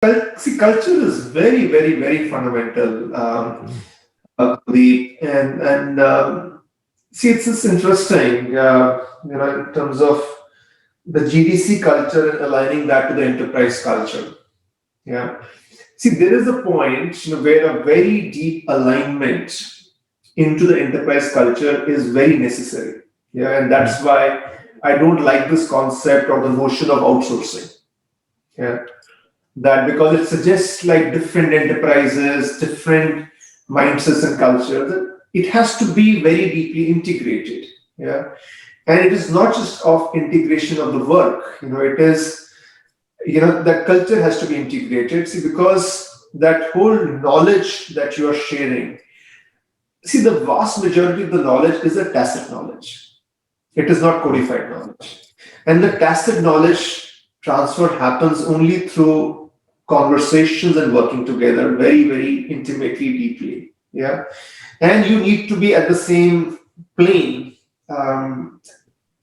See, culture is very, very, very fundamental. See, it's interesting, in terms of the GDC culture and aligning that to the enterprise culture. Yeah. See, there is a point, where a very deep alignment into the enterprise culture is very necessary. Yeah, and that's why I don't like this concept or the notion of outsourcing. Yeah, that because it suggests like different enterprises, different mindsets and cultures. It has to be very deeply integrated. Yeah, and it is not just of integration of the work. It is that culture has to be integrated. See, because that whole knowledge that you are sharing. See, the vast majority of the knowledge is a tacit knowledge. It is not codified knowledge. And the tacit knowledge transfer happens only through conversations and working together very, very intimately, deeply. Yeah. And you need to be at the same plane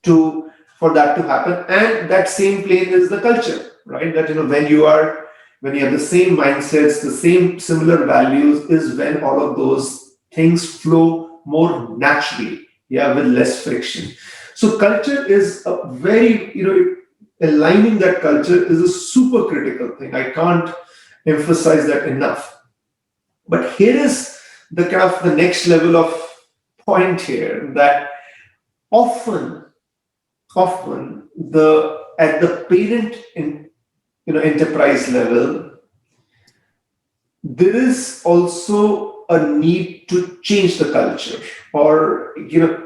to for that to happen. And that same plane is the culture, right? That when you have the same mindsets, the same similar values, is when all of those things flow more naturally, yeah, with less friction. So culture is a very, aligning that culture is a super critical thing. I can't emphasize that enough. But here is the kind of the next level of point here, that often the at the parent enterprise level, there is also a need to change the culture, or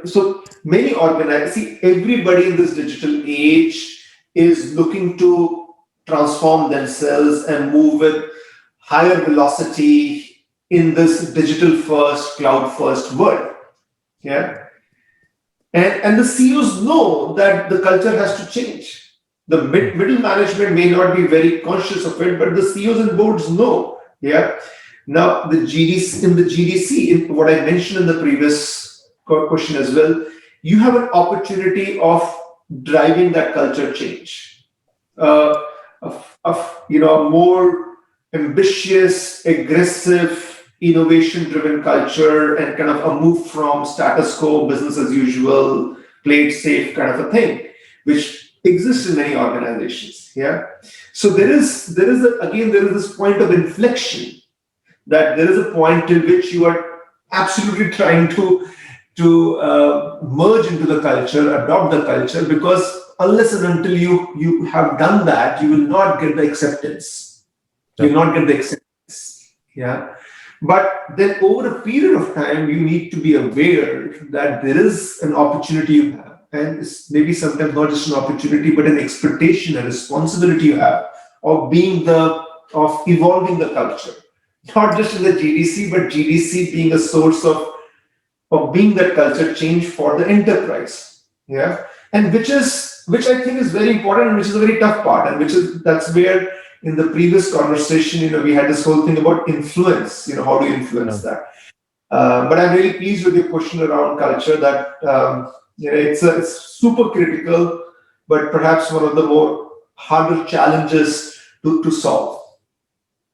so many organizations. See, everybody in this digital age is looking to transform themselves and move with higher velocity in this digital first, cloud first world. Yeah. And the CEOs know that the culture has to change. The middle management may not be very conscious of it, but the CEOs and boards know. Yeah. Now, the GDC, in what I mentioned in the previous question as well, you have an opportunity of driving that culture change, of a more ambitious, aggressive, innovation-driven culture, and kind of a move from status quo, business as usual, play it safe kind of a thing, which exists in many organizations. Yeah. So there is this point of inflection, that there is a point till which you are absolutely trying to merge into the culture, adopt the culture, because unless and until you have done that, you will not get the acceptance. You will not get the acceptance. Yeah. But then over a period of time, you need to be aware that there is an opportunity you have. And it's maybe sometimes not just an opportunity, but an expectation, a responsibility you have of evolving the culture. Not just in the GDC, but GDC being a source of being that culture change for the enterprise. Yeah. And which I think is very important, and which is a very tough part, and that's where in the previous conversation, we had this whole thing about influence, how do you influence that? But I'm really pleased with your question around culture, that it's super critical, but perhaps one of the more harder challenges to solve.